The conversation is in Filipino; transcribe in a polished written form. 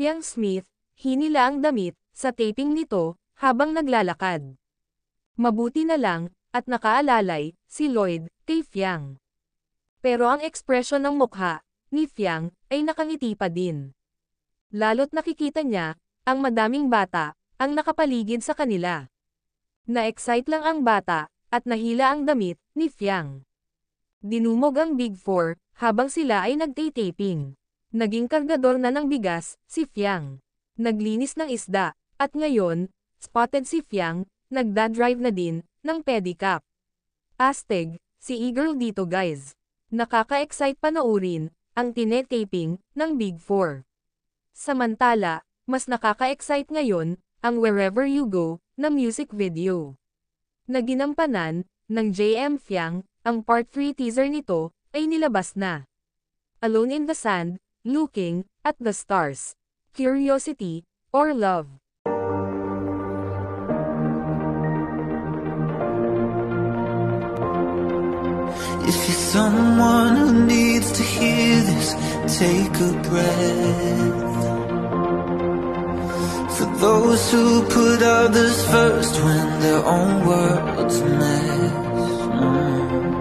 Fiang Smith, hinila ang damit, sa taping nito, habang naglalakad. Mabuti na lang, at nakaalalay, si Lloyd, kay Fiang. Pero ang ekspresyon ng mukha, ni Fiang, ay nakangiti pa din. Lalo't nakikita niya, ang madaming bata, ang nakapaligid sa kanila. Na-excite lang ang bata, at nahila ang damit, ni Fiang. Dinumog ang Big Four, habang sila ay nagtitaping. Naging kargador na ng bigas, si Fiang. Naglinis ng isda, at ngayon, spotted si Fiang, nagdadrive na din, ng pedicab. Astig, si e-girl dito guys. Nakaka-excite panoorin, ang tinetaping, ng Big Four. Samantala, mas nakaka-excite ngayon, ang Wherever You Go, na music video. Naginampanan, ng JM Fiang, ang part 3 teaser nito, ay nilabas na. Alone in the Sand, Looking at the Stars, Curiosity, or Love. If you're someone who needs to hear this, take a breath. For those who put others first when their own world's a mess.